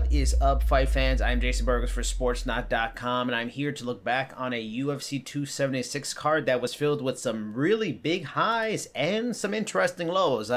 What is up, fight fans? I'm Jason Burgos for Sportsnauts.com, and I'm here to look back on a UFC 276 card that was filled with some really big highs and some interesting lows.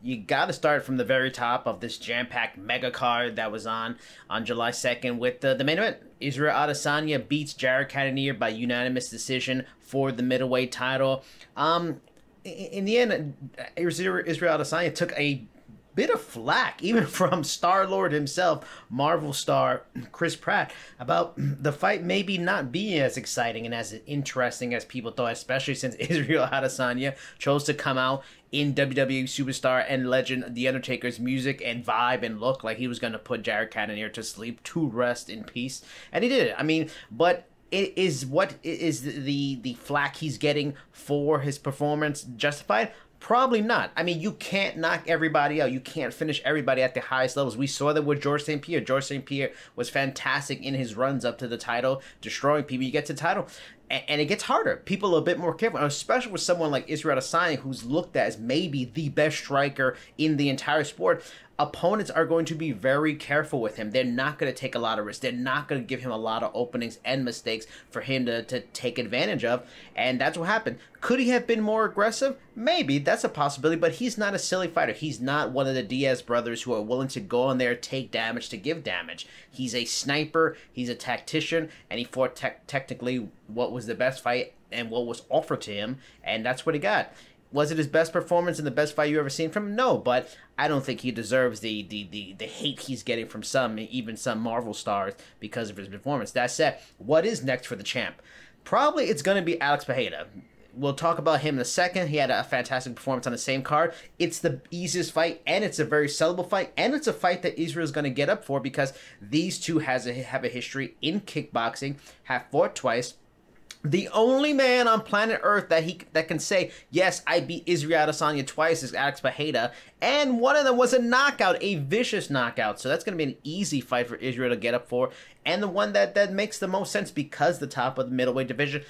You got to start from the very top of this jam-packed mega card that was on July 2nd with the main event. Israel Adesanya beats Jared Cannonier by unanimous decision for the middleweight title. In the end, Israel Adesanya took a bit of flack, even from Star-Lord himself, Marvel star Chris Pratt, about the fight maybe not being as exciting and as interesting as people thought, especially since Israel Adesanya chose to come out in WWE superstar and legend The Undertaker's music and vibe and look like he was going to put Jared Cannonier to sleep, to rest in peace. And he did it. I mean, but what is the flack he's getting for his performance justified? Probably not. I mean, you can't knock everybody out. You can't finish everybody at the highest levels. We saw that with Georges St. Pierre. Georges St. Pierre was fantastic in his runs up to the title, destroying people. You get to the title, and it gets harder. People are a bit more careful, especially with someone like Israel Adesanya, who's looked at as maybe the best striker in the entire sport. Opponents are going to be very careful with him. They're not going to take a lot of risks. They're not going to give him a lot of openings and mistakes for him to take advantage of. And that's what happened. Could he have been more aggressive? Maybe. That's a possibility. But he's not a silly fighter. He's not one of the Diaz brothers who are willing to go in there, take damage to give damage. He's a sniper. He's a tactician. And he fought technically what was the best fight and what was offered to him. And that's what he got. Was it his best performance and the best fight you ever seen from him? No, but I don't think he deserves the hate he's getting from some, even some Marvel stars, because of his performance. That said, what is next for the champ? Probably it's going to be Alex Pereira. We'll talk about him in a second. He had a fantastic performance on the same card. It's the easiest fight, and it's a very sellable fight, and it's a fight that Israel's going to get up for because these two have a history in kickboxing, have fought twice. The only man on planet Earth that can say, yes, I beat Israel Adesanya twice is Alex Pereira, and one of them was a knockout, a vicious knockout. So that's going to be an easy fight for Israel to get up for, and the one that makes the most sense because the top of the middleweight division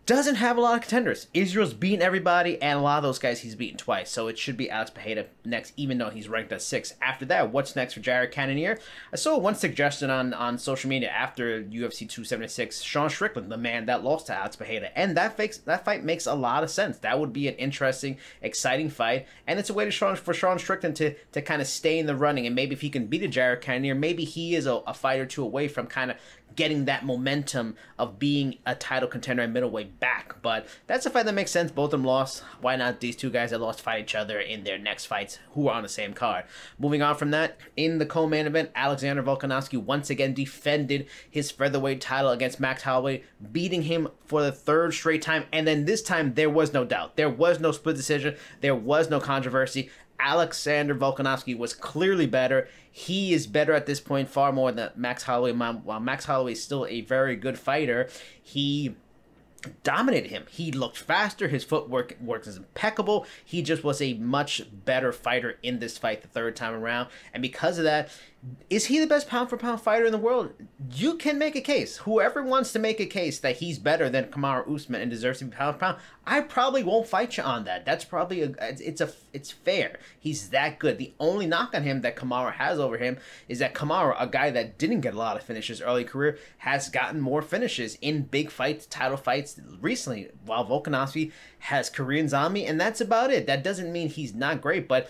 doesn't have a lot of contenders. Israel's beaten everybody, and a lot of those guys he's beaten twice. So it should be Alex Pereira next, even though he's ranked at 6. After that, what's next for Jared Cannonier? I saw one suggestion on social media after UFC 276, Sean Strickland, the man that lost to Alex Pereira. And that fight makes a lot of sense. That would be an interesting, exciting fight. And it's a way for Sean Strickland to kind of stay in the running. And maybe if he can beat a Jared Cannonier, maybe he is a fight or two away from kind of getting that momentum of being a title contender at middleweight back. But that's a fight that makes sense. Both of them lost. Why not these two guys that lost fight each other in their next fights who are on the same card? Moving on from that, in the co-main event, Alexander Volkanovski once again defended his featherweight title against Max Holloway, beating him for the 3rd straight time. And then this time, there was no doubt. There was no split decision. There was no controversy. Alexander Volkanovski was clearly better. He is better at this point far more than Max Holloway. While Max Holloway is still a very good fighter, he dominated him. He looked faster. His footwork is impeccable. He just was a much better fighter in this fight the 3rd time around. And because of that, is he the best pound-for-pound fighter in the world? You can make a case. Whoever wants to make a case that he's better than Kamaru Usman and deserves to be pound-for-pound, I probably won't fight you on that. That's probably it's fair. He's that good. The only knock on him that Kamaru has over him is that Kamaru, a guy that didn't get a lot of finishes early career, has gotten more finishes in big fights, title fights recently, while Volkanovski has Korean Zombie, and that's about it. That doesn't mean he's not great, but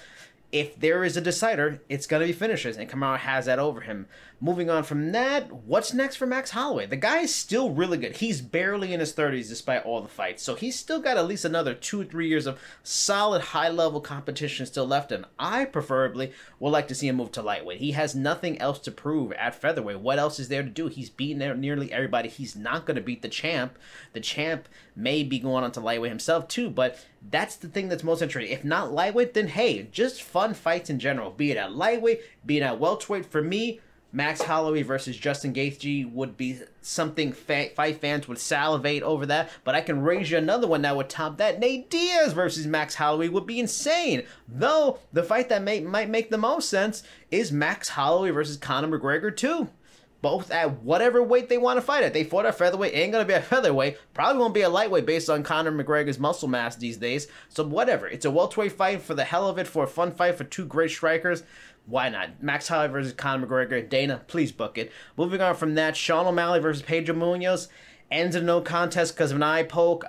if there is a decider, it's going to be finishes, and Kamaru has that over him. Moving on from that, what's next for Max Holloway? The guy is still really good. He's barely in his 30s despite all the fights, so he's still got at least another 2 or 3 years of solid high-level competition still left in. I preferably would like to see him move to lightweight. He has nothing else to prove at featherweight. What else is there to do? He's beaten nearly everybody. He's not going to beat the champ. The champ may be going on to lightweight himself too, but that's the thing that's most interesting. If not lightweight, then hey, just fun fights in general, be it at lightweight, be it at welterweight. For me, Max Holloway versus Justin Gaethje would be something fight fans would salivate over that, but I can raise you another one that would top that. Nate Diaz versus Max Holloway would be insane. Though, the fight that might make the most sense is Max Holloway versus Conor McGregor too. both at whatever weight they want to fight at. They fought at featherweight, ain't gonna be at featherweight, probably won't be a lightweight based on Conor McGregor's muscle mass these days. So whatever, it's a welterweight fight for the hell of it, for a fun fight for two great strikers. Why not? Max Holloway versus Conor McGregor. Dana, please book it. Moving on from that, Sean O'Malley versus Pedro Munoz. Ends in no contest because of an eye poke.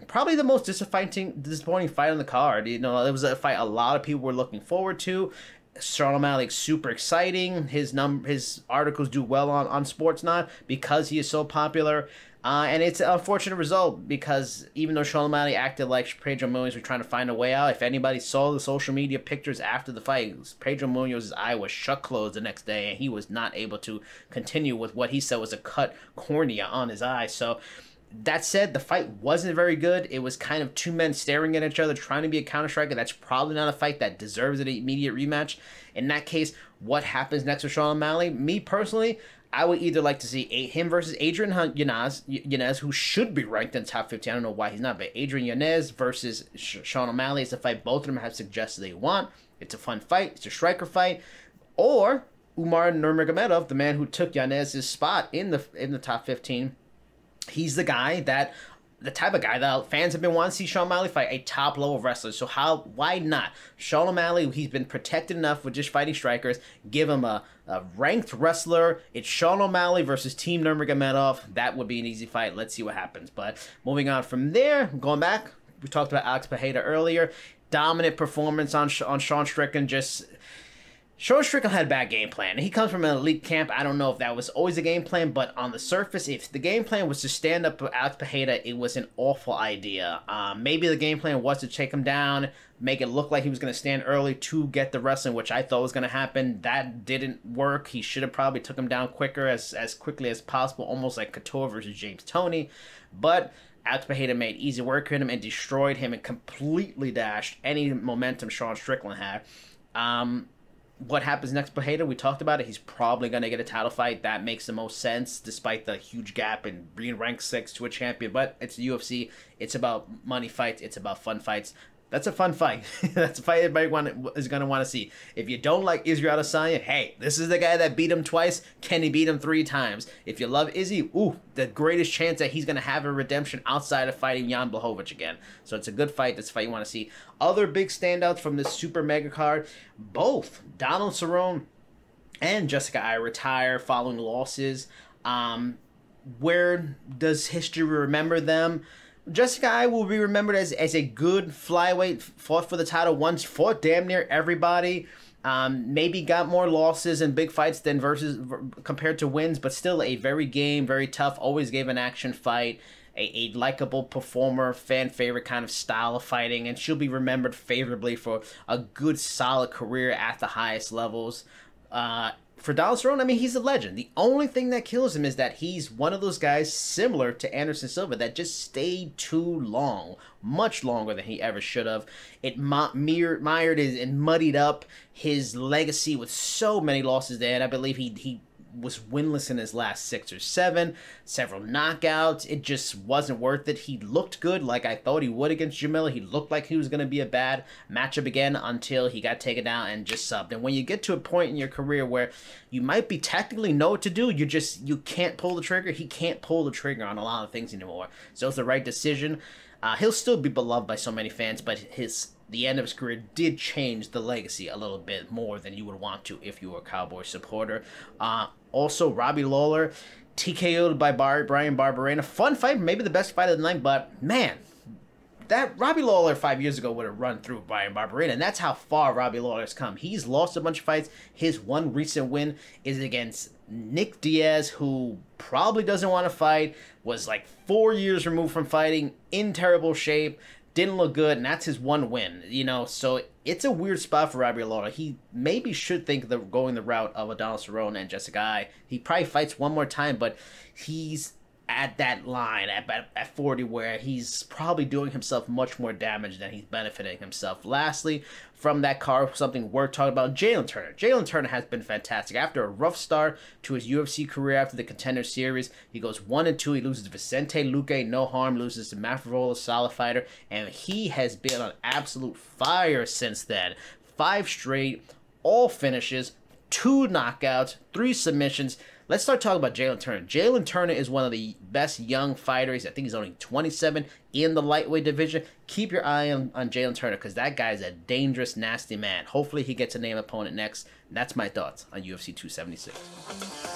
Probably the most disappointing fight on the card. You know, it was a fight a lot of people were looking forward to. Sean O'Malley, super exciting. His articles do well on Sportsnauts because he is so popular. And it's an unfortunate result because even though Sean O'Malley acted like Pedro Munoz was trying to find a way out, if anybody saw the social media pictures after the fight, Pedro Munoz's eye was shut closed the next day, and he was not able to continue with what he said was a cut cornea on his eye. So that said, the fight wasn't very good. It was kind of two men staring at each other, trying to be a counter-striker. That's probably not a fight that deserves an immediate rematch. In that case, what happens next with Sean O'Malley? Me, personally, I would either like to see him versus Adrian Yanez, who should be ranked in the top 15. I don't know why he's not, but Adrian Yanez versus Sean O'Malley is a fight both of them have suggested they want. It's a fun fight. It's a striker fight. Or Umar Nurmagomedov, the man who took Yanez's spot in the top 15. He's the type of guy that fans have been wanting to see Sean O'Malley fight, a top-level wrestler. So why not? Sean O'Malley, he's been protected enough with just fighting strikers. Give him a ranked wrestler. It's Sean O'Malley versus Team Nurmagomedov. That would be an easy fight. Let's see what happens. But moving on from there, going back, we talked about Alex Pereira earlier. Dominant performance on Sean Strickland. Sean Strickland had a bad game plan. He comes from an elite camp. I don't know if that was always a game plan, but on the surface, if the game plan was to stand up with Alex Pereira, it was an awful idea. Maybe the game plan was to take him down, make it look like he was going to stand early to get the wrestling, which I thought was going to happen. That didn't work. He should have probably took him down quicker, as quickly as possible, almost like Couture versus James Toney. But Alex Pereira made easy work of him and destroyed him and completely dashed any momentum Sean Strickland had. What happens next, Pereira? We talked about it. He's probably going to get a title fight. That makes the most sense, despite the huge gap in being ranked 6 to a champion. But it's the UFC. It's about money fights. It's about fun fights. That's a fun fight. That's a fight everybody is going to want to see. If you don't like Israel Adesanya, hey, this is the guy that beat him twice. Can he beat him 3 times? If you love Izzy, the greatest chance that he's going to have a redemption outside of fighting Jan Blachowicz again. So it's a good fight. That's a fight you want to see. Other big standouts from this super mega card, both Donald Cerrone and Jessica Eye retire following losses. Where does history remember them? Jessica Eye will be remembered as a good flyweight, fought for the title once, fought damn near everybody. Maybe got more losses in big fights than compared to wins, but still a very game, very tough, always gave an action fight, a likable performer, fan favorite kind of style of fighting, and she'll be remembered favorably for a good, solid career at the highest levels. For Donald Cerrone, I mean, he's a legend. The only thing that kills him is that he's one of those guys similar to Anderson Silva that just stayed too long, much longer than he ever should have. It mired and muddied up his legacy with so many losses there, and I believe he was winless in his last 6 or 7, several knockouts. It just wasn't worth it. He looked good like I thought he would against Jamila. He looked like he was going to be a bad matchup again until he got taken down and just subbed. And when you get to a point in your career where you might be technically know what to do, you can't pull the trigger. He can't pull the trigger on a lot of things anymore. So it's the right decision. He'll still be beloved by so many fans, but the end of his career did change the legacy a little bit more than you would want to if you were a Cowboy supporter. Also, Robbie Lawler, TKO'd by Brian Barberena. Fun fight, maybe the best fight of the night, but man, that Robbie Lawler 5 years ago would have run through Brian Barberena, and that's how far Robbie Lawler's come. He's lost a bunch of fights. His one recent win is against Nick Diaz, who probably doesn't want to fight, was like 4 years removed from fighting, in terrible shape, didn't look good, and that's his one win, so it's a weird spot for Robbie Lawler. He maybe should think of going the route of a Donald Cerrone and Jessica Eye. He probably fights one more time, but he's at that line at 40 where he's probably doing himself much more damage than he's benefiting himself. Lastly, from that card, something worth talking about, Jalen Turner. Jalen Turner has been fantastic. After a rough start to his UFC career after the Contender Series, he goes 1-2. He loses to Vicente Luque, no harm, loses to Matt Favola, solid fighter, and he has been on absolute fire since then. 5 straight, all finishes, 2 knockouts, 3 submissions. let's start talking about Jalen Turner. Jalen Turner is one of the best young fighters. I think he's only 27 in the lightweight division. Keep your eye on Jalen Turner because that guy is a dangerous, nasty man. Hopefully he gets a name opponent next. That's my thoughts on UFC 276.